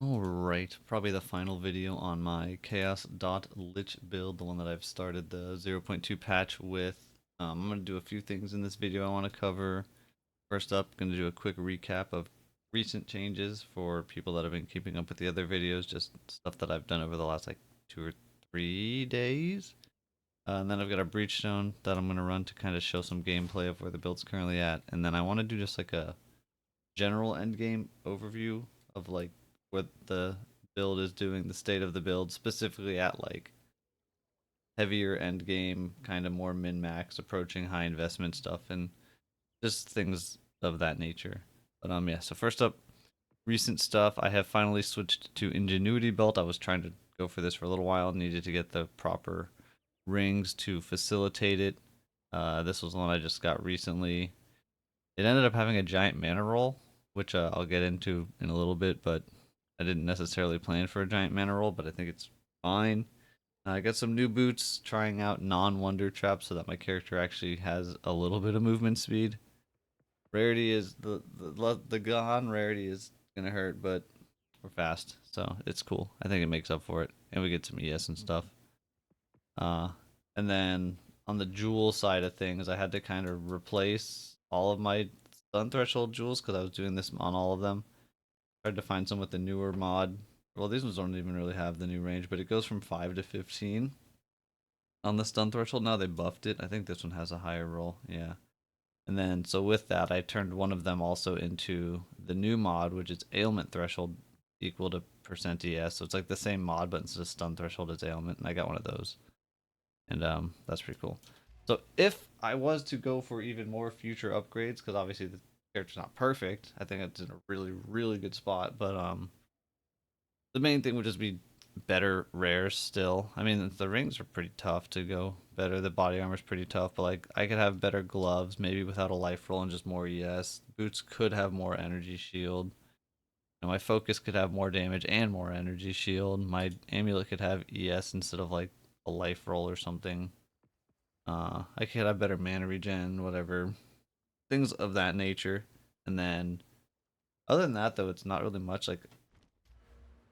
Alright, probably the final video on my Chaos DoT Lich build, the one that I've started the 0.2 patch with. I'm going to do a few things in this video I want to cover. First up, going to do a quick recap of recent changes for people that have been keeping up with the other videos, just stuff that I've done over the last like 2 or 3 days. And then I've got a Breachstone that I'm going to run to kind of show some gameplay of where the build's currently at. And then I want to do just like a general endgame overview of like what the build is doing, the state of the build, specifically at like heavier endgame, kind of more min max, approaching high investment stuff, and just things of that nature. But yeah. So first up, recent stuff. I have finally switched to Ingenuity Belt. I was trying to go for this for a little while. Needed to get the proper rings to facilitate it. This was one I just got recently. It ended up having a giant mana roll, which I'll get into in a little bit, but I didn't necessarily plan for a giant mana roll, but I think it's fine. I got some new boots, trying out non-wonder traps so that my character actually has a little bit of movement speed. Rarity is the gone rarity is gonna hurt, but we're fast, so it's cool. I think it makes up for it, and we get some ES and stuff. Uh, and then on the jewel side of things, I had to kind of replace all of my stun threshold jewels because I was doing this on all of them. Tried to find some with the newer mod. Well, these ones don't even really have the new range, but it goes from 5 to 15 on the stun threshold. Now they buffed it. I think this one has a higher roll. Yeah. And then, so with that, I turned one of them also into the new mod, which is ailment threshold equal to percent ES. So it's like the same mod, but instead of stun threshold, it's ailment. And I got one of those. And that's pretty cool. So if I was to go for even more future upgrades, because obviously the character's not perfect, I think it's in a really, really good spot. But the main thing would just be better rares still. I mean, the rings are pretty tough to go better. The body armor's pretty tough, but like I could have better gloves, maybe without a life roll and just more ES. Boots could have more energy shield. And my focus could have more damage and more energy shield. My amulet could have ES instead of like a life roll or something. I could have better mana regen, whatever. Things of that nature. And then other than that though, it's not really much like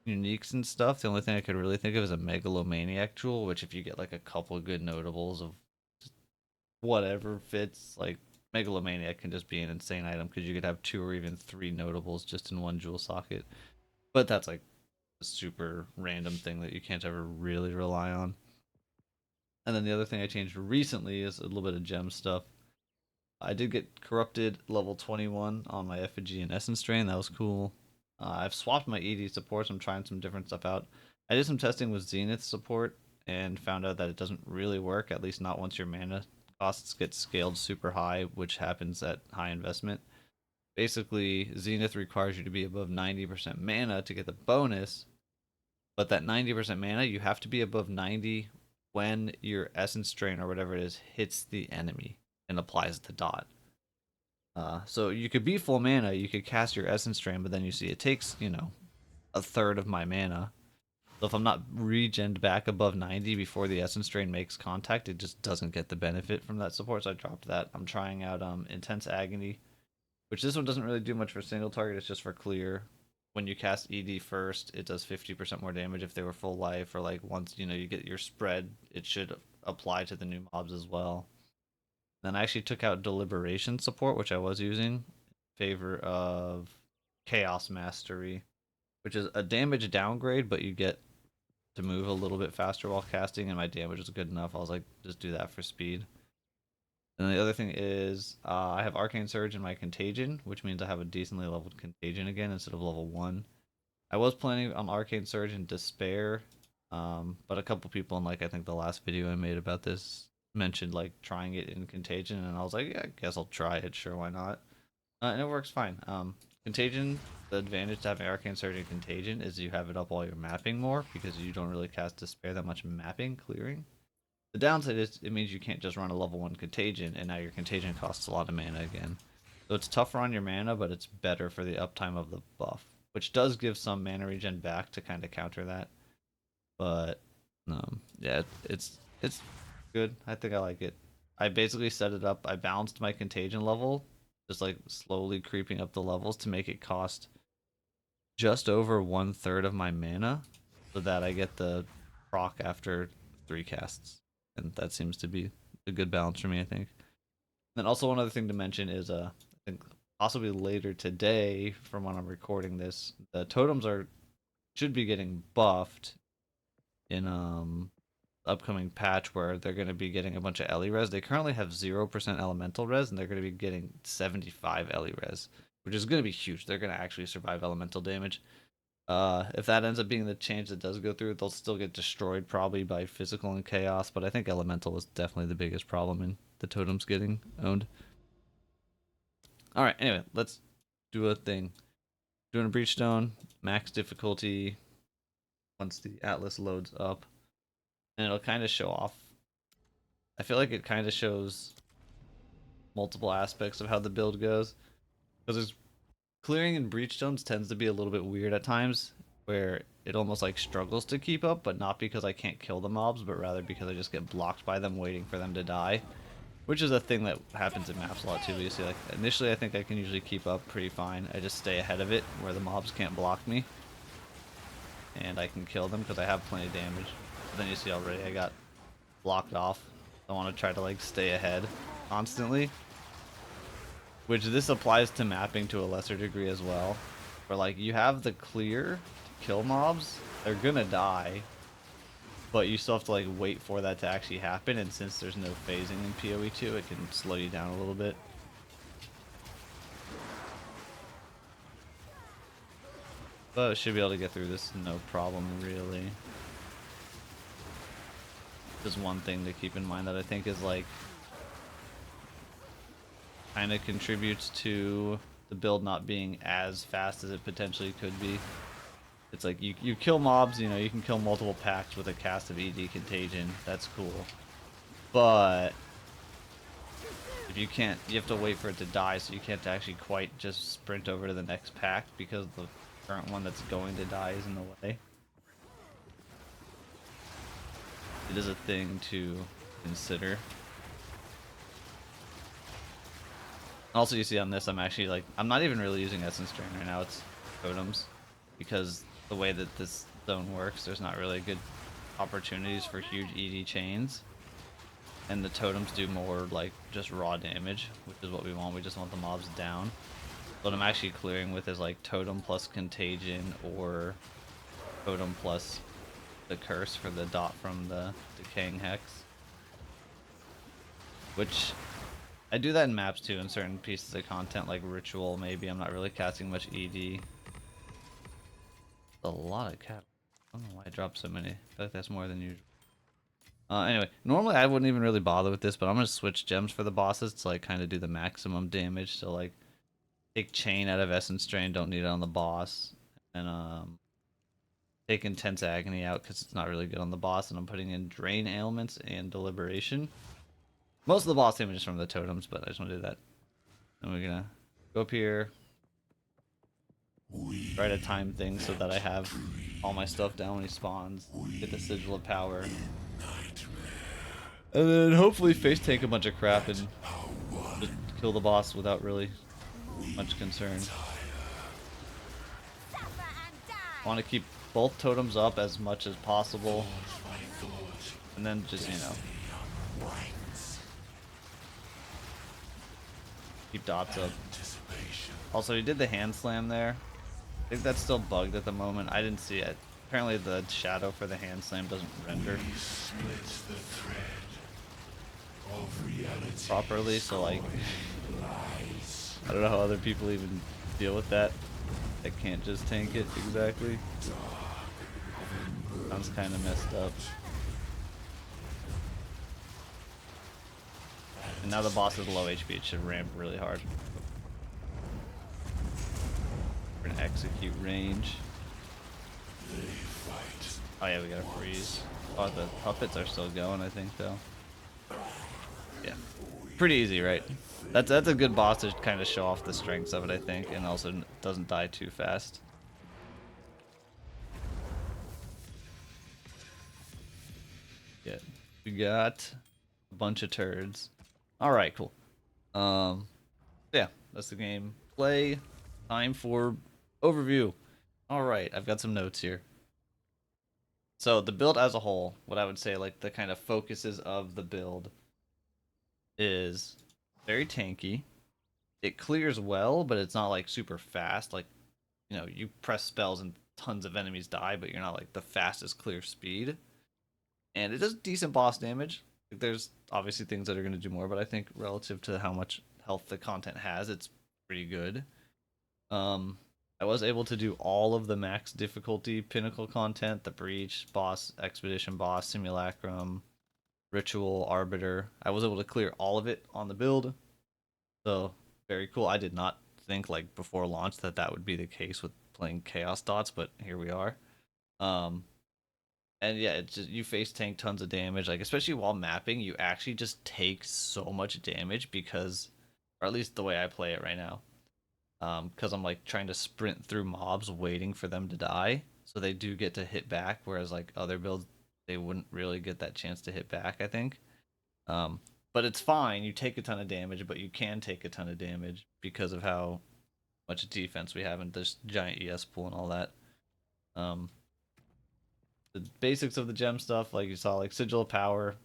uniques and stuff. The only thing I could really think of is a megalomaniac jewel, which if you get like a couple of good notables of whatever fits, like megalomaniac can just be an insane item because you could have 2 or even 3 notables just in one jewel socket. But that's like a super random thing that you can't ever really rely on. And then the other thing I changed recently is a little bit of gem stuff. I did get corrupted level 21 on my effigy and essence strain. That was cool. I've swapped my ED supports. I'm trying some different stuff out. I did some testing with Zenith support and found out that it doesn't really work, at least not once your mana costs get scaled super high, which happens at high investment. Basically, Zenith requires you to be above 90% mana to get the bonus, but that 90% mana, you have to be above 90 when your essence strain or whatever it is hits the enemy and applies the dot. So you could be full mana, you could cast your essence strain, but then you see it takes, a third of my mana. So if I'm not regened back above 90 before the essence strain makes contact, it just doesn't get the benefit from that support. So I dropped that. I'm trying out Intense Agony, which this one doesn't really do much for single target. It's just for clear. When you cast ED first, it does 50% more damage if they were full life, or like once you get your spread, it should apply to the new mobs as well. Then I actually took out Deliberation support, which I was using, in favor of Chaos Mastery, which is a damage downgrade, but you get to move a little bit faster while casting, and my damage was good enough. I was like, just do that for speed. And the other thing is, I have Arcane Surge in my Contagion, which means I have a decently leveled Contagion again instead of level 1. I was planning on Arcane Surge and Despair, but a couple people in like I think the last video I made about this mentioned like trying it in Contagion, and I was like, yeah, I guess I'll try it. Sure, why not? And it works fine. Contagion, the advantage to having Arcane Surge and Contagion is you have it up while you're mapping more because you don't really cast Despair that much mapping clearing. The downside is it means you can't just run a level 1 Contagion, and now your Contagion costs a lot of mana again. So it's tougher on your mana, but it's better for the uptime of the buff, which does give some mana regen back to kind of counter that. But yeah, it's good. I think I like it. I basically set it up. I balanced my Contagion level, just like slowly creeping up the levels to make it cost just over 1/3 of my mana, so that I get the proc after 3 casts, and that seems to be a good balance for me, I think. And then also one other thing to mention is I think possibly later today, from when I'm recording this, the totems should be getting buffed in upcoming patch where they're going to be getting a bunch of Ellie res. They currently have 0% elemental res, and they're going to be getting 75 Ellie res, which is going to be huge. They're going to actually survive elemental damage. If that ends up being the change that does go through, they'll still get destroyed probably by physical and chaos, but I think elemental is definitely the biggest problem in the totems getting owned. Alright, anyway, let's do a thing. Doing a Breachstone, max difficulty once the Atlas loads up. And it'll kind of show off. I feel like it kind of shows multiple aspects of how the build goes. Because clearing in Breachstones tends to be a little bit weird at times, where it almost like struggles to keep up, but not because I can't kill the mobs, but rather because I just get blocked by them waiting for them to die. Which is a thing that happens in maps a lot too. But you see, like, initially I think I can usually keep up pretty fine. I just stay ahead of it where the mobs can't block me. And I can kill them because I have plenty of damage. But then you see already I got blocked off. I want to try to like stay ahead constantly. Which this applies to mapping to a lesser degree as well. Where like you have the clear to kill mobs, they're gonna die. But you still have to like wait for that to actually happen, and since there's no phasing in PoE2, it can slow you down a little bit. But I should be able to get through this no problem, really. Just one thing to keep in mind that I think is like kind of contributes to the build not being as fast as it potentially could be. It's like you kill mobs, you know, you can kill multiple packs with a cast of ED Contagion. That's cool. But if you can't, you have to wait for it to die, so you can't actually quite just sprint over to the next pack because the current one that's going to die is in the way. It is a thing to consider. Also, you see on this, I'm actually like, I'm not even really using Essence Drain right now, it's totems. Because the way that this zone works, there's not really good opportunities for huge ED chains. And the totems do more like just raw damage, which is what we want. We just want the mobs down. What I'm actually clearing with is like totem plus contagion or totem plus the curse for the dot from the decaying hex. Which I do that in maps too, in certain pieces of content like ritual maybe. I'm not really casting much ED. A lot of cattle. I don't know why I dropped so many. I feel like that's more than usual. Anyway, normally I wouldn't even really bother with this, but I'm gonna switch gems for the bosses to like kind of do the maximum damage. So like, take Chain out of Essence Drain, don't need it on the boss, and take Intense Agony out because it's not really good on the boss, and I'm putting in Drain Ailments and Deliberation. Most of the boss damage is from the totems, but I just want to do that. And we're gonna go up here, try to time things so that I have all my stuff down when he spawns, get the Sigil of Power, and then hopefully face tank a bunch of crap and just kill the boss without really much concern. I want to keep both totems up as much as possible, and then just, you know, keep dots up. Also, he did the hand slam there. I think that's still bugged at the moment. I didn't see it. Apparently the shadow for the hand slam doesn't render properly, so like, I don't know how other people even deal with that. I can't just tank it exactly. Sounds kind of messed up. And now the boss is low HP, it should ramp really hard. We're gonna execute range. Oh yeah, we gotta freeze. Oh, the puppets are still going, I think, though. Yeah. Pretty easy, right? That's a good boss to kind of show off the strengths of it, I think, and also doesn't die too fast. Yeah. We got a bunch of turds. Alright, cool. Yeah, that's the game. Play. Time for overview. Alright, I've got some notes here. So the build as a whole, what I would say, like the kind of focuses of the build is very tanky. It clears well, but it's not like super fast. Like, you press spells and tons of enemies die, but you're not like the fastest clear speed. And it does decent boss damage. Like, there's obviously things that are going to do more, but I think relative to how much health the content has, it's pretty good. Um, I was able to do all of the max difficulty pinnacle content: the breach, boss, expedition boss, simulacrum, ritual, arbiter. I was able to clear all of it on the build, so very cool. I did not think like before launch that that would be the case with playing chaos dots, but here we are. Um, and yeah, it's just you face tank tons of damage, like especially while mapping, you actually just take so much damage because, or at least the way I play it right now, because I'm like trying to sprint through mobs waiting for them to die, so they do get to hit back, whereas like other builds they wouldn't really get that chance to hit back, I think. Um, but it's fine. You take a ton of damage, but you can take a ton of damage because of how much defense we have and this giant ES pool and all that. Um, the basics of the gem stuff, like you saw, like Sigil of Power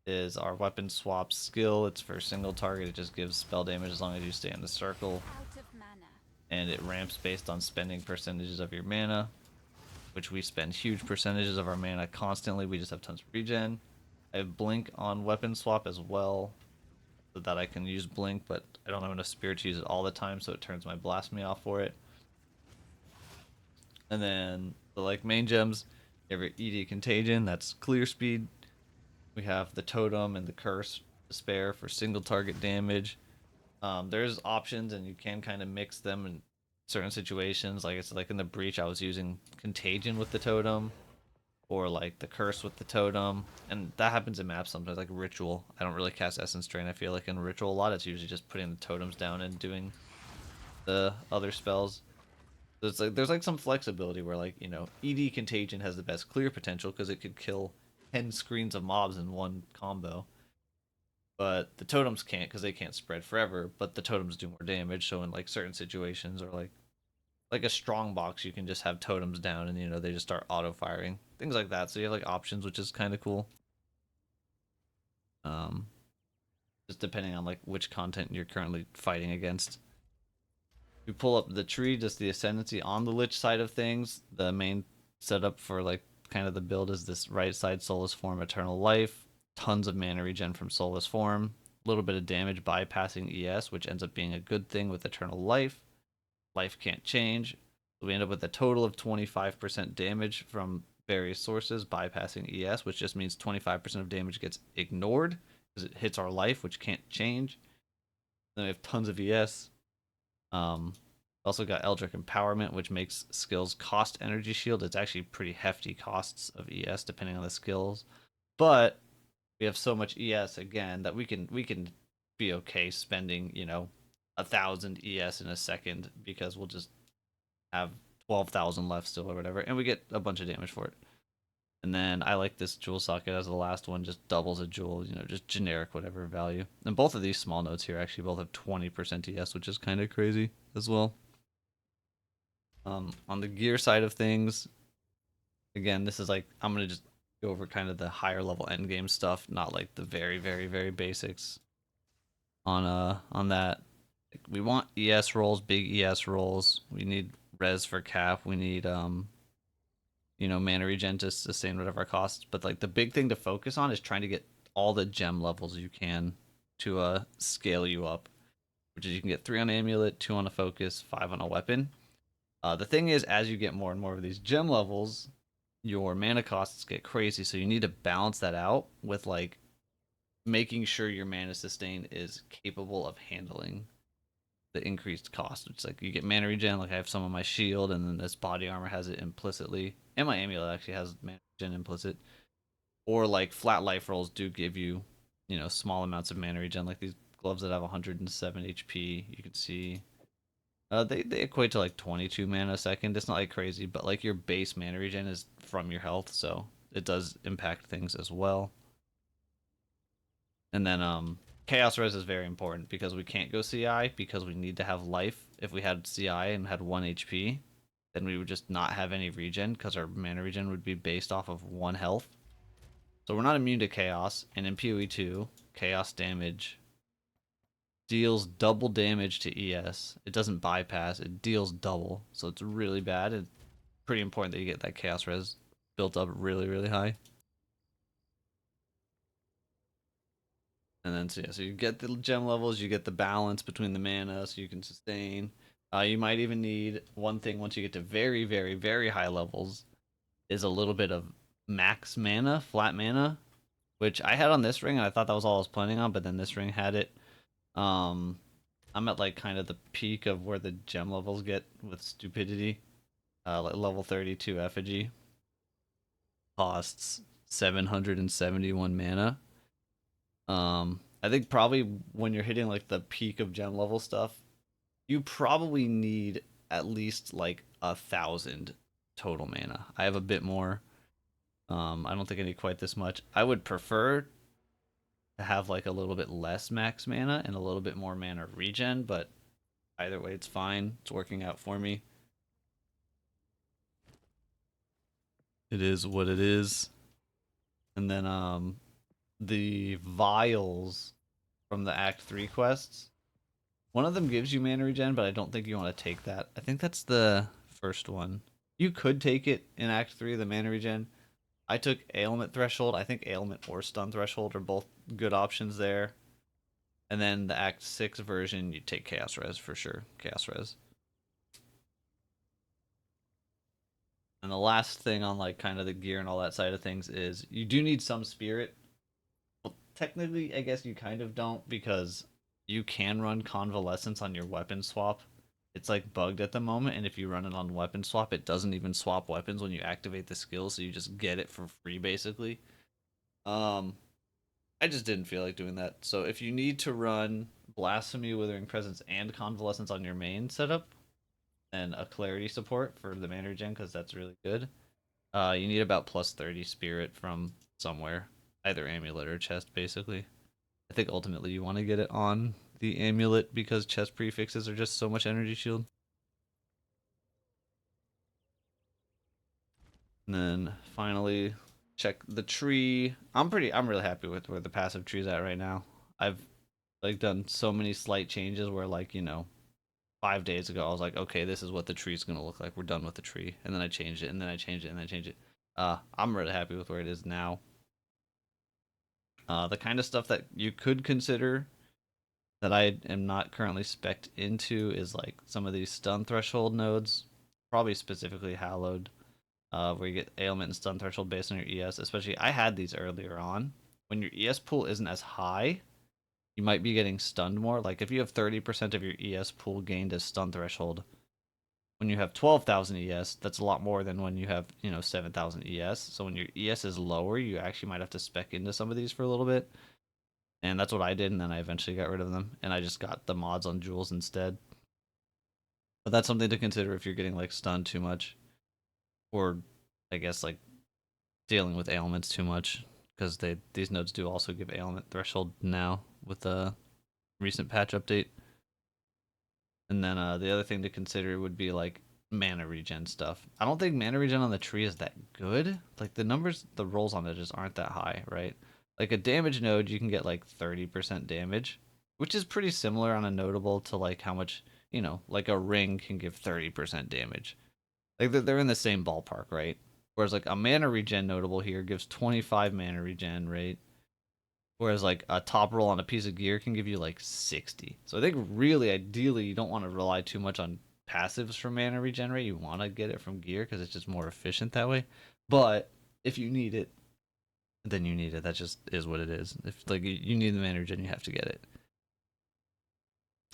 is our weapon swap skill. It's for a single target. It just gives spell damage as long as you stay in the circle. And it ramps based on spending percentages of your mana, which we spend huge percentages of our mana constantly. We just have tons of regen. I have Blink on weapon swap as well, so that I can use Blink, but I don't have enough spirit to use it all the time, so it turns my Blasphemy off for it. And then the like main gems, you have your ED Contagion, that's clear speed. We have the Totem and the Curse to spare for single target damage. There's options, and you can kind of mix them in certain situations. Like it's like in the Breach, I was using Contagion with the Totem, or like the Curse with the Totem, and that happens in maps sometimes. Like Ritual, I don't really cast Essence Drain. I feel like in Ritual a lot, it's usually just putting the totems down and doing the other spells. So it's like there's like some flexibility where like ED Contagion has the best clear potential because it could kill 10 screens of mobs in one combo. But the totems can't because they can't spread forever. But the totems do more damage. So in like certain situations or like a strong box, you can just have totems down and they just start auto firing, things like that. So you have like options, which is kind of cool. Um, just depending on like which content you're currently fighting against. We pull up the tree, just the ascendancy on the Lich side of things. The main setup for like kind of the build is this right side Soulless Form, Eternal Life, tons of mana regen from Soulless Form, a little bit of damage bypassing ES, which ends up being a good thing with Eternal Life. Life can't change. So we end up with a total of 25% damage from various sources bypassing ES, which just means 25% of damage gets ignored because it hits our life, which can't change. Then we have tons of ES. Also got Eldritch Empowerment, which makes skills cost energy shield. It's actually pretty hefty costs of ES depending on the skills, but we have so much ES again that we can be okay spending 1,000 ES in a second because we'll just have 12,000 left still or whatever, and we get a bunch of damage for it. And then I like this jewel socket as the last one, just doubles a jewel, just generic whatever value. And both of these small notes here actually both have 20% ES, which is kind of crazy as well. On the gear side of things, again, this is like I'm gonna just go over kind of the higher level end game stuff, not like the very very very basics. On that, we want ES rolls, big ES rolls. We need res for cap. We need mana regen to sustain whatever costs. But like the big thing to focus on is trying to get all the gem levels you can to scale you up, which is you can get 3 on amulet, 2 on a focus, 5 on a weapon. The thing is, as you get more and more of these gem levels, your mana costs get crazy. So you need to balance that out with like making sure your mana sustain is capable of handling the increased cost. It's like you get mana regen, like I have some on my shield, and then this body armor has it implicitly, and my amulet actually has mana regen implicit. Or like flat life rolls do give you, small amounts of mana regen, like these gloves that have 107 HP. You can see they equate to like 22 mana a second. It's not like crazy, but like your base mana regen is from your health, so it does impact things as well. And then Chaos Res is very important because we can't go CI because we need to have life. If we had CI and had 1 HP, then we would just not have any regen because our mana regen would be based off of 1 health. So we're not immune to chaos, and in PoE 2, chaos damage deals double damage to ES. It doesn't bypass, it deals double. So it's really bad. It's pretty important that you get that chaos res built up really, really high. And then so yeah, so you get the gem levels, you get the balance between the mana so you can sustain. You might even need one thing once you get to very, very, very high levels is a little bit of max mana, flat mana, which I had on this ring and I thought that was all I was planning on, but then this ring had it. Um, I'm at like kind of the peak of where the gem levels get with stupidity. Like level 32 effigy costs 771 mana. I think probably when you're hitting like the peak of gem level stuff, you probably need at least like 1,000 total mana. I have a bit more. I don't think I need quite this much. I would prefer to have like a little bit less max mana and a little bit more mana regen, but either way it's fine. It's working out for me. It is what it is. And then the vials from the Act 3 quests. One of them gives you mana regen, but I don't think you want to take that. I think that's the first one. You could take it in Act 3, the mana regen. I took Ailment Threshold. I think Ailment or Stun Threshold are both good options there. And then the Act 6 version, you take Chaos Res for sure. Chaos Res. And the last thing on like kind of the gear and all that side of things is you do need some spirit. Well, technically, I guess you kind of don't because you can run Convalescence on your weapon swap. It's like bugged at the moment, and if you run it on weapon swap, it doesn't even swap weapons when you activate the skill, so you just get it for free basically. Um, I just didn't feel like doing that. So if you need to run Blasphemy, Withering Presence, and Convalescence on your main setup, and a Clarity support for the mana regen, because that's really good, you need about plus 30 Spirit from somewhere, either Amulet or Chest, basically. I think ultimately you want to get it on the Amulet because chest prefixes are just so much energy shield. And then finally, check the tree. I'm really happy with where the passive tree's at right now. I've like done so many slight changes where like, 5 days ago I was like, okay, this is what the tree's gonna look like. We're done with the tree. And then I changed it, and then I changed it, and then I changed it. I'm really happy with where it is now. The kind of stuff that you could consider that I am not currently spec'd into is like some of these stun threshold nodes, probably specifically Hallowed, where you get ailment and stun threshold based on your ES. Especially, I had these earlier on. When your ES pool isn't as high, you might be getting stunned more. Like if you have 30% of your ES pool gained as stun threshold, when you have 12,000 ES, that's a lot more than when you have 7,000 ES. So when your ES is lower, you actually might have to spec into some of these for a little bit. And that's what I did, and then I eventually got rid of them, and I just got the mods on jewels instead. But that's something to consider if you're getting like stunned too much, or I guess like dealing with ailments too much, because these nodes do also give ailment threshold now with the recent patch update. And then the other thing to consider would be like mana regen stuff. I don't think mana regen on the tree is that good. Like the numbers, the rolls on it just aren't that high, right? Like a damage node, you can get like 30% damage, which is pretty similar on a notable to like how much, like a ring can give 30% damage. Like they're in the same ballpark, right? Whereas like a mana regen notable here gives 25 mana regen, right? Whereas like a top roll on a piece of gear can give you like 60. So I think really ideally you don't want to rely too much on passives for mana regenerate. You want to get it from gear because it's just more efficient that way. But if you need it, then you need it. That just is what it is. If like you need the mana regen, you have to get it.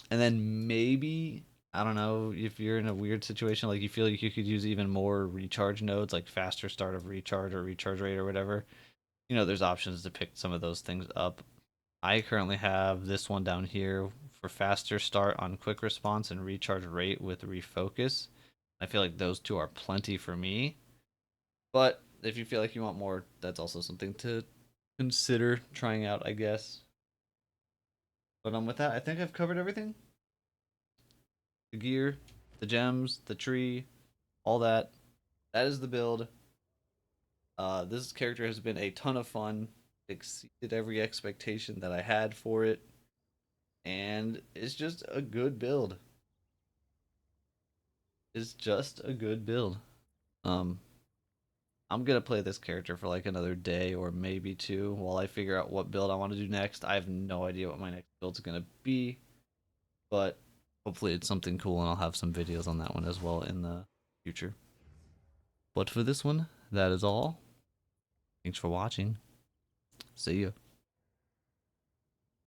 And then maybe I don't know if you're in a weird situation, like you feel like you could use even more recharge nodes, like faster start of recharge or recharge rate or whatever. There's options to pick some of those things up. I currently have this one down here for faster start on quick response and recharge rate with refocus. I feel like those two are plenty for me. But if you feel like you want more, that's also something to consider trying out, I guess. But with that, I think I've covered everything. The gear, the gems, the tree, all that. That is the build. This character has been a ton of fun, exceeded every expectation that I had for it, and it's just a good build. It's just a good build. Um, I'm gonna play this character for like another day or maybe two while I figure out what build I want to do next. I have no idea what my next build's gonna be, but hopefully it's something cool and I'll have some videos on that one as well in the future. But for this one, that is all. Thanks for watching. See ya.